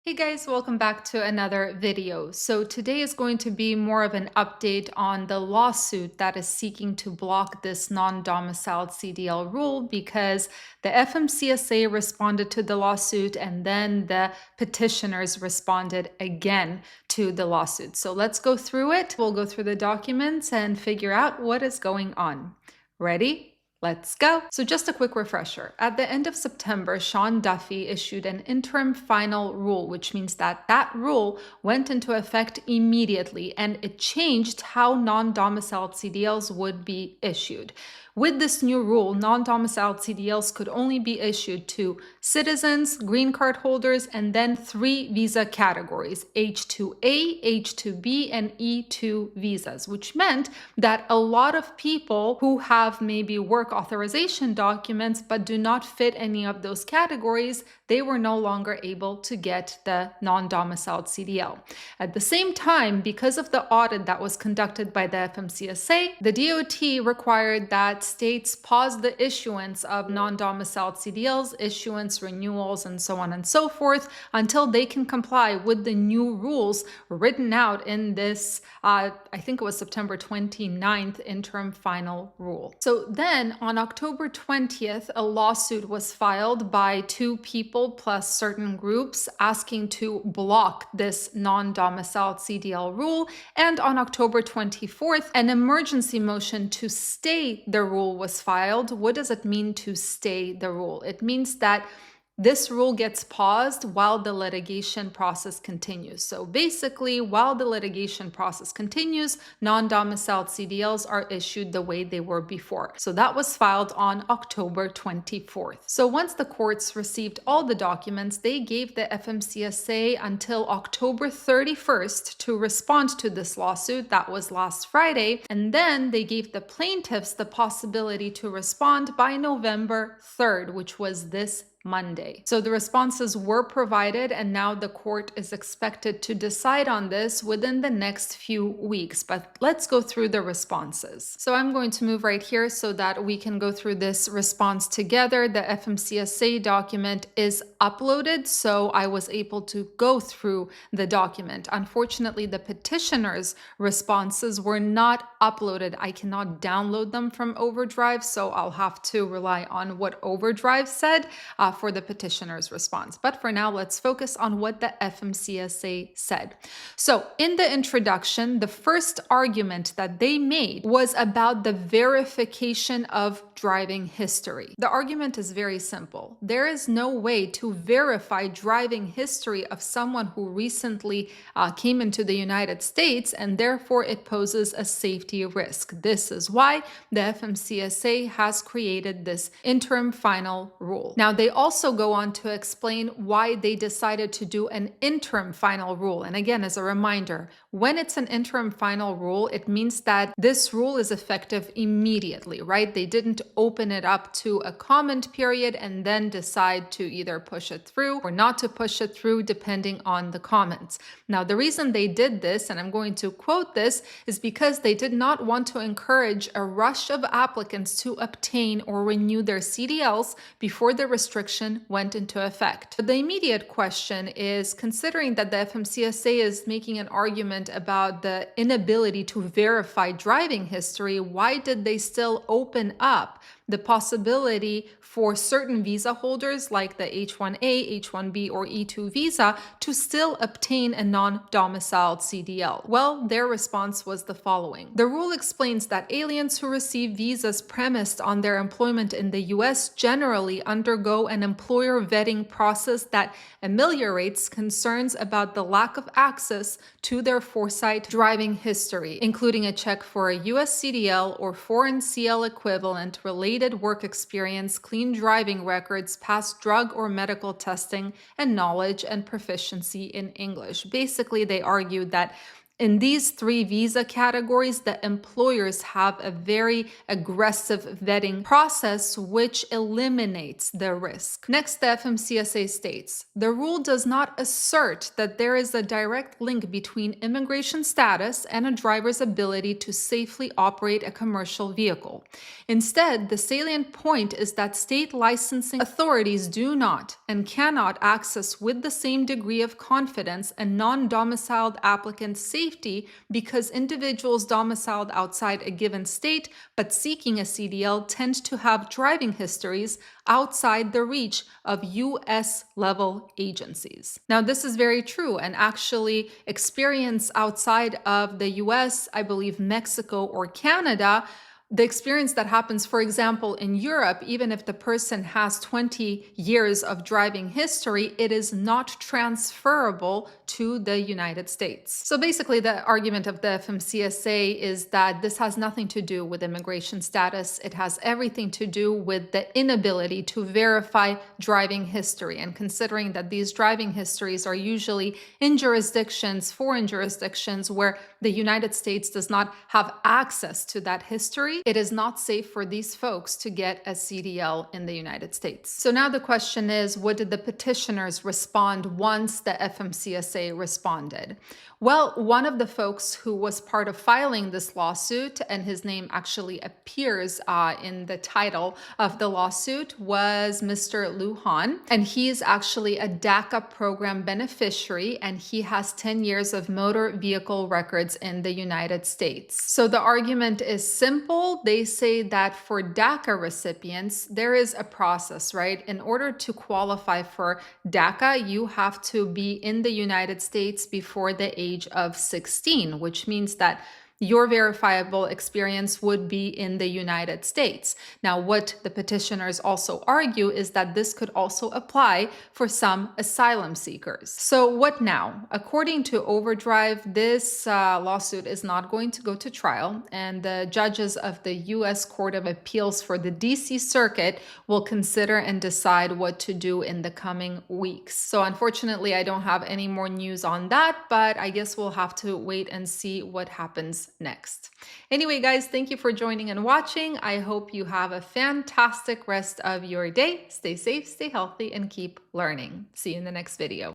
Hey guys, welcome back to another video. So today is going to be more of an update on the lawsuit that is seeking to block this non-domiciled CDL rule because the FMCSA responded to the lawsuit and then the petitioners responded again to the lawsuit. So let's go through it. We'll go through the documents and figure out what is going on. Ready? Let's go. So just a quick refresher. At the end of September, Sean Duffy issued an interim final rule, which means that that rule went into effect immediately and it changed how non-domiciled CDLs would be issued. With this new rule, non-domiciled CDLs could only be issued to citizens, green card holders, and then three visa categories, H-2A, H-2B, and E-2 visas, which meant that a lot of people who have maybe work authorization documents but do not fit any of those categories, they were no longer able to get the non-domiciled CDL. At the same time, because of the audit that was conducted by the FMCSA, the DOT required that states pause the issuance of non-domiciled CDLs, issuance, renewals, and so on and so forth until they can comply with the new rules written out in this, I think it was September 29th interim final rule. So then on October 20th, a lawsuit was filed by two people plus certain groups asking to block this non-domiciled CDL rule. And on October 24th, an emergency motion to stay the rule was filed. What does it mean to stay the rule? It means that this rule gets paused while the litigation process continues. So basically, while the litigation process continues, non-domiciled CDLs are issued the way they were before. So that was filed on October 24th. So once the courts received all the documents, they gave the FMCSA until October 31st to respond to this lawsuit. That was last Friday. And then they gave the plaintiffs the possibility to respond by November 3rd, which was this Monday. So the responses were provided and now the court is expected to decide on this within the next few weeks. But let's go through the responses. So I'm going to move right here so that we can go through this response together. The FMCSA document is uploaded, so I was able to go through the document. Unfortunately, the petitioners' responses were not uploaded. I cannot download them from Overdrive, so I'll have to rely on what Overdrive said for the petitioner's response. But for now, let's focus on what the FMCSA said. So in the introduction, the first argument that they made was about the verification of driving history. The argument is very simple. There is no way to verify driving history of someone who recently came into the United States, and therefore it poses a safety risk. This is why the FMCSA has created this interim final rule. Now, they also go on to explain why they decided to do an interim final rule. And again, as a reminder, when it's an interim final rule, it means that this rule is effective immediately, right? They didn't open it up to a comment period and then decide to either push it through or not to push it through, depending on the comments. Now, the reason they did this, and I'm going to quote this, is because they did not want to encourage a rush of applicants to obtain or renew their CDLs before the restriction went into effect. The immediate question is, considering that the FMCSA is making an argument about the inability to verify driving history, why did they still open up the possibility for certain visa holders like the H-1A, H-1B, or E-2 visa to still obtain a non-domiciled CDL? Well, their response was the following. The rule explains that aliens who receive visas premised on their employment in the US generally undergo an employer vetting process that ameliorates concerns about the lack of access to their foresight driving history, including a check for a US CDL or foreign CL equivalent, related work experience, clean driving records, past drug or medical testing, and knowledge and proficiency in English. Basically, they argued that In these three visa categories, the employers have a very aggressive vetting process, which eliminates the risk. Next, the FMCSA states, the rule does not assert that there is a direct link between immigration status and a driver's ability to safely operate a commercial vehicle. Instead, the salient point is that state licensing authorities do not and cannot access with the same degree of confidence a non-domiciled applicant's safety because individuals domiciled outside a given state but seeking a CDL tend to have driving histories outside the reach of US level agencies. Now, this is very true, and actually experience outside of the US, I believe Mexico or Canada, the experience that happens, for example, in Europe, even if the person has 20 years of driving history, it is not transferable to the United States. So basically, the argument of the FMCSA is that this has nothing to do with immigration status. It has everything to do with the inability to verify driving history. And considering that these driving histories are usually in jurisdictions, foreign jurisdictions, where the United States does not have access to that history, it is not safe for these folks to get a CDL in the United States. So now the question is, what did the petitioners respond once the FMCSA responded? Well, one of the folks who was part of filing this lawsuit, and his name actually appears in the title of the lawsuit, was Mr. Lujan. And he is actually a DACA program beneficiary, and he has 10 years of motor vehicle records in the United States. So the argument is simple. They say that for DACA recipients, there is a process, right? In order to qualify for DACA, you have to be in the United States before the age of 16, which means that your verifiable experience would be in the United States. Now, what the petitioners also argue is that this could also apply for some asylum seekers. So what now? According to Overdrive, this lawsuit is not going to go to trial, and the judges of the U.S. Court of Appeals for the D.C. Circuit will consider and decide what to do in the coming weeks. So unfortunately, I don't have any more news on that, but I guess we'll have to wait and see what happens next. Anyway, guys, thank you for joining and watching. I hope you have a fantastic rest of your day. Stay safe, stay healthy, and keep learning. See you in the next video.